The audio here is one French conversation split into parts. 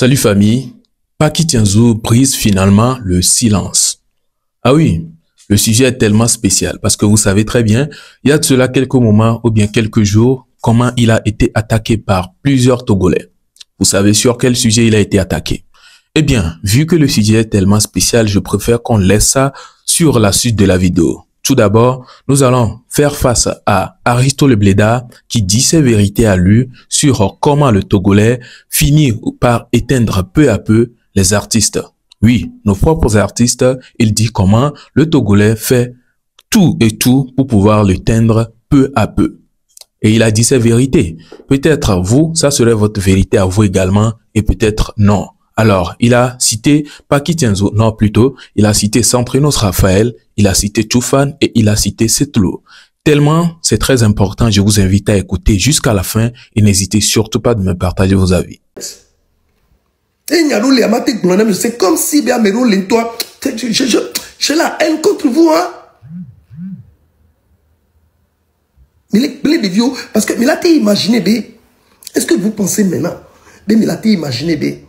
Salut famille, Paki Tianzou brise finalement le silence. Ah oui, le sujet est tellement spécial parce que vous savez très bien, il y a de cela quelques moments ou bien quelques jours, comment il a été attaqué par plusieurs Togolais. Vous savez sur quel sujet il a été attaqué? Eh bien, vu que le sujet est tellement spécial, je préfère qu'on laisse ça sur la suite de la vidéo. Tout d'abord, nous allons faire face à Aristo Le Blédard qui dit ses vérités à lui sur comment le Togolais finit par éteindre peu à peu les artistes. Oui, nos propres artistes, il dit comment le Togolais fait tout et tout pour pouvoir l'éteindre peu à peu. Et il a dit ses vérités. Peut-être vous, ça serait votre vérité à vous également et peut-être non. Alors, il a cité Paki Tianzou, non plutôt, il a cité Centrinos Raphaël, il a cité Choufan et il a cité Setlo. Tellement c'est très important, je vous invite à écouter jusqu'à la fin et n'hésitez surtout pas de me partager vos avis. C'est comme si j'ai la haine contre vous, hein. Mais les vieux, parce que il a été imaginé, est-ce que vous pensez maintenant, il a été imaginé,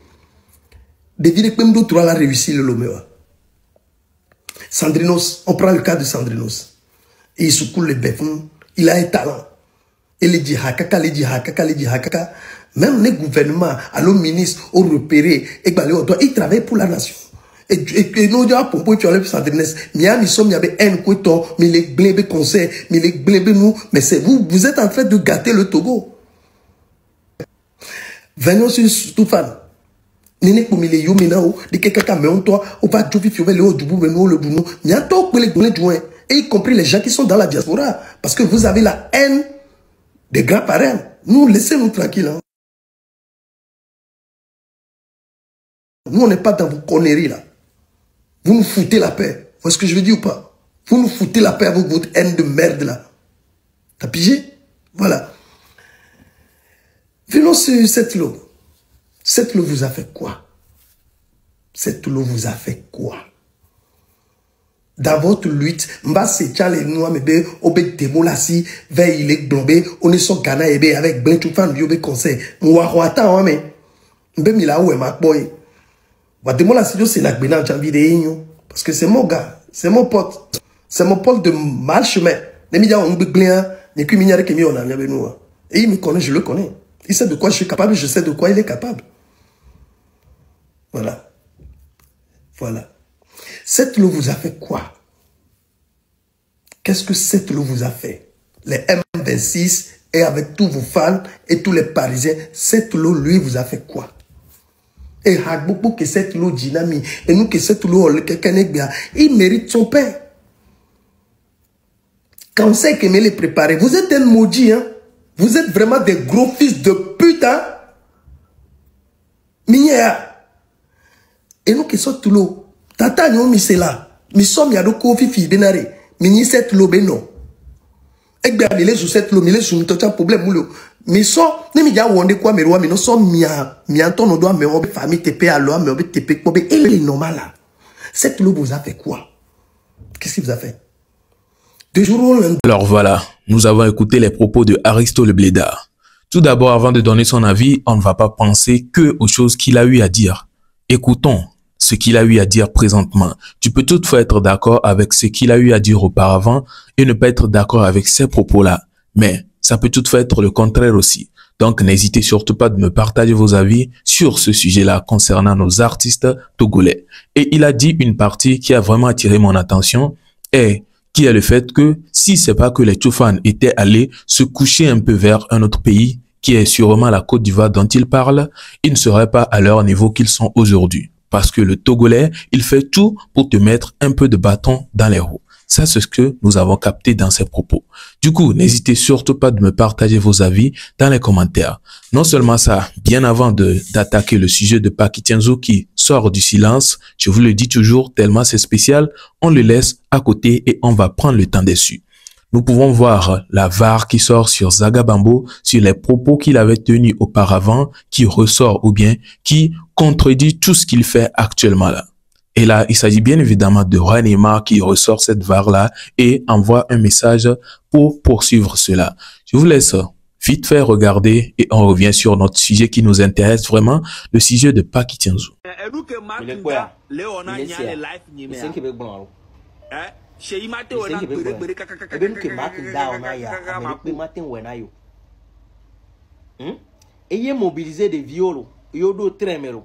devine que d'autres a réussi le Loméo. Sandrinos, on prend le cas de Sandrinos. Et il secoue les bêtes. Il a un talent. Et les djihakaka. Même les gouvernements, alors ministres, ont repéré. Et il travaille pour la nation. Et nous, pour tu enlèves Sandrinos. Nous sommes, il y avait un couteau, mais les blébés conseils, mais les blébés nous. Mais c'est vous, vous êtes en train de gâter le Togo. Venons sur Stoufan. Nene pour mille yo menao de quelqu'un mais on toi on va tout vivre le haut du bout le bout n'y a pas les joints et y compris les gens qui sont dans la diaspora parce que vous avez la haine des grands-parents. Nous laissez-nous tranquilles, hein. Nous on n'est pas dans vos conneries là. Vous nous foutez la paix. Vous voyez ce que je veux dire ou pas? Vous nous foutez la paix avec votre haine de merde là. T'as pigé? Voilà. Venons sur cette lot. Cette loi vous a fait quoi? Cette loi vous a fait quoi? Dans votre lutte, Mbassé Tchale Noua Mebe, Obe Temolasi, Veille il est globé, on est son Ghana Ebe avec Blenchoufan Biobe Conseil. Mouarouata, hein, mais. Mbe Mila ou ma boy. Wa Temolasi, c'est la Gbena Janvi de Igno. Parce que c'est mon gars, c'est mon pote. C'est mon pote de mal chemin. Les médias ont oublié, n'est qu'une minière qui est mis en ami avec nous. Et il me connaît, je le connais. Il sait de quoi je suis capable, je sais de quoi il est capable. Voilà. Voilà. Cette loi vous a fait quoi? Qu'est-ce que cette loi vous a fait? Les M26 et avec tous vos fans et tous les Parisiens, cette loi, lui, vous a fait quoi? Et Hagboko que cette loi dynamique, et nous que cette loi, quelqu'un est bien, il mérite son père. Quand on sait qu'il les préparer, vous êtes un maudit, hein? Vous êtes vraiment des gros fils de pute, hein? Minière. Et nous qui sommes tout l'eau, tata nous mis là, nous sommes y'a de kofi fi benare, mini cette l'eau beno. Et bien les sous cette l'eau, les sous un problème moulou. Mais so, ne mi ya wonde quoi mais roi mais nous sommes mia ton doit mais on famille TP à l'eau mais on TP quoi et il est normal là. Cette l'eau vous a fait quoi? Qu'est-ce qu'il vous a fait? De jour au lendemain. Alors voilà, nous avons écouté les propos de Aristo Le Blédard. Tout d'abord, avant de donner son avis, on ne va pas penser que aux choses qu'il a eu à dire. Écoutons ce qu'il a eu à dire présentement. Tu peux toutefois être d'accord avec ce qu'il a eu à dire auparavant et ne pas être d'accord avec ces propos-là. Mais ça peut toutefois être le contraire aussi. Donc n'hésitez surtout pas de me partager vos avis sur ce sujet-là concernant nos artistes togolais. Et il a dit une partie qui a vraiment attiré mon attention et qui est le fait que si c'est pas que les Choufan étaient allés se coucher un peu vers un autre pays, qui est sûrement la Côte d'Ivoire dont ils parlent, ils ne seraient pas à leur niveau qu'ils sont aujourd'hui. Parce que le Togolais, il fait tout pour te mettre un peu de bâton dans les roues. Ça, c'est ce que nous avons capté dans ses propos. Du coup, n'hésitez surtout pas de me partager vos avis dans les commentaires. Non seulement ça, bien avant d'attaquer le sujet de Paki Tianzou qui sort du silence, je vous le dis toujours, tellement c'est spécial, on le laisse à côté et on va prendre le temps dessus. Nous pouvons voir la VAR qui sort sur Zagabambo, sur les propos qu'il avait tenus auparavant, qui ressort ou bien qui contredit tout ce qu'il fait actuellement là. Et là, il s'agit bien évidemment de Ranema qui ressort cette VAR là et envoie un message pour poursuivre cela. Je vous laisse vite fait regarder et on revient sur notre sujet qui nous intéresse vraiment, le sujet de Paki Tianzou. Et mobiliser des violos, yodo tremelo,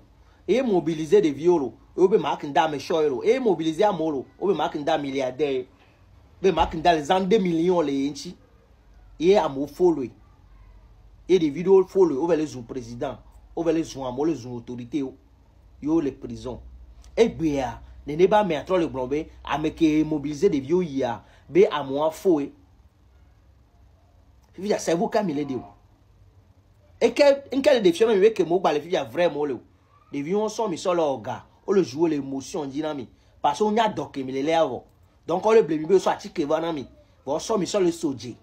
et mobiliser des violos, obe makinda me shoylo, et mobiliser amolo, obe makinda milliardaire, be makinda les 2 millions les inchi, et amo follow, et des vidéos follow, obe les président, obe les amo les autorités, yo les prisons, et bien, ne pas me atro le blombe, à me que mobiliser des vieux ya, be amo foué, via c'est vous camille de. Et quel défi même que moi les filles vraiment le les vieux sont mis sur leur gars on le joue l'émotion dynamique parce qu'on y a donc mais les lèvres donc on le blâme soit tique vanami on sont mis sur le soje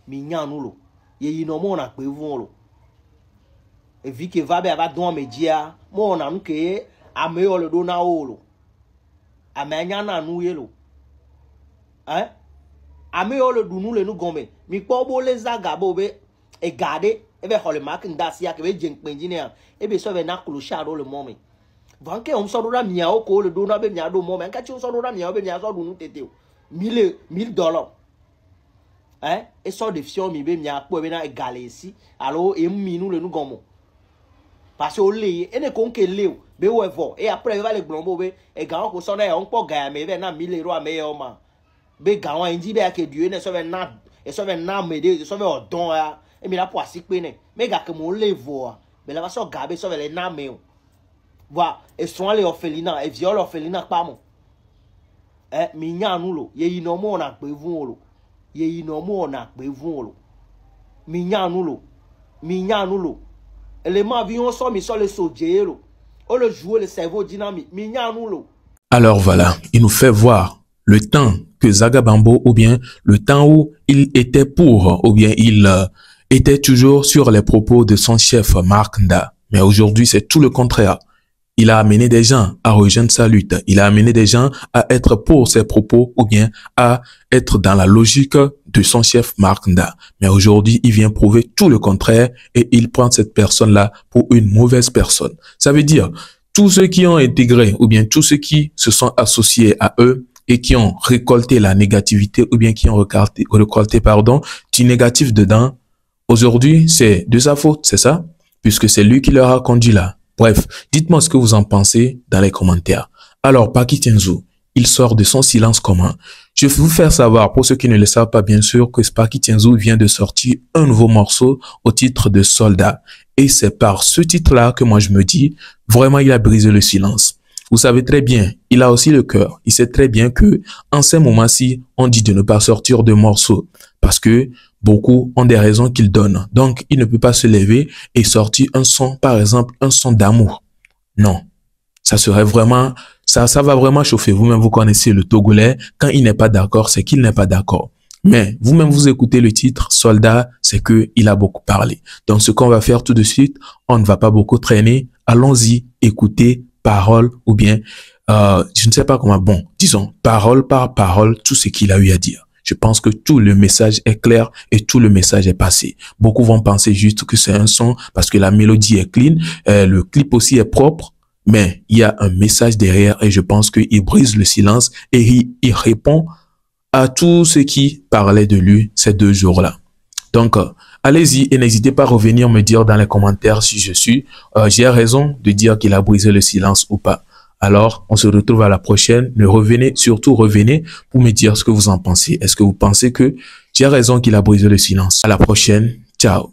mignan nous lo y no mo na pe vun lo et vu que va ba don media mo na nke ameyo le dona olo amenya na nu yelo hein ameyo le dunu le nu gombe mi po bo les agabo be et garder et bien le marque d'asia que veut jeng engineer et bien ça va na clochard le moment vanke on so do na miao ko le do na be miado moment ka ti on so do na miao be miao so do nu tete $1000 hein et so de fion mi be mia po be na égalé ici alors et mi nous le nous gomo parce que le et ne kon ke le be wo vo et après va le glombo be et ga ko so na on po ga me be na €1000 me yo ma be ga wan ndi be ke dieu ne so be na et so be na me de so be odon ya et mais là pour assis peine mais gars que mon le voit mais là va so gabe so les name voilà et sont les orphelinats et viol orphelinat pas mon mi nya nous lo ye inomo na pe vun lo ye inomo na pe vun lo mi nya nous lo élément avion so mi so le soje lo on le jouer le cerveau dynamique mi nya nous lo. Alors voilà, il nous fait voir le temps que Zagabambo ou bien le temps où il était pour ou bien il était toujours sur les propos de son chef Mark Nda. Mais aujourd'hui, c'est tout le contraire. Il a amené des gens à rejoindre sa lutte. Il a amené des gens à être pour ses propos ou bien à être dans la logique de son chef Mark Nda. Mais aujourd'hui, il vient prouver tout le contraire et il prend cette personne-là pour une mauvaise personne. Ça veut dire, tous ceux qui ont intégré ou bien tous ceux qui se sont associés à eux et qui ont récolté la négativité ou bien qui ont récolté du négatif dedans, aujourd'hui, c'est de sa faute, c'est ça? Puisque c'est lui qui leur a conduit là. Bref, dites-moi ce que vous en pensez dans les commentaires. Alors, Paki Tianzou, il sort de son silence commun. Je vais vous faire savoir, pour ceux qui ne le savent pas bien sûr, que Paki Tianzou vient de sortir un nouveau morceau au titre de Soldat. Et c'est par ce titre-là que moi je me dis, vraiment il a brisé le silence. Vous savez très bien, il a aussi le cœur. Il sait très bien que en ces moments-ci, on dit de ne pas sortir de morceaux parce que beaucoup ont des raisons qu'ils donnent. Donc, il ne peut pas se lever et sortir un son, par exemple, un son d'amour. Non, ça serait vraiment, ça va vraiment chauffer. Vous-même, vous connaissez le Togolais. Quand il n'est pas d'accord, c'est qu'il n'est pas d'accord. Mais vous-même, vous écoutez le titre Soldat, c'est que il a beaucoup parlé. Donc, ce qu'on va faire tout de suite, on ne va pas beaucoup traîner. Allons-y, écoutez parole ou bien, je ne sais pas comment, bon, disons, parole par parole, tout ce qu'il a eu à dire. Je pense que tout le message est clair et tout le message est passé. Beaucoup vont penser juste que c'est un son parce que la mélodie est clean, le clip aussi est propre, mais il y a un message derrière et je pense qu'il brise le silence et il répond à tout ce qui parlait de lui ces 2 jours-là. Donc, allez-y et n'hésitez pas à revenir me dire dans les commentaires si j'ai raison de dire qu'il a brisé le silence ou pas. Alors, on se retrouve à la prochaine. Surtout revenez pour me dire ce que vous en pensez. Est-ce que vous pensez que j'ai raison qu'il a brisé le silence? À la prochaine. Ciao.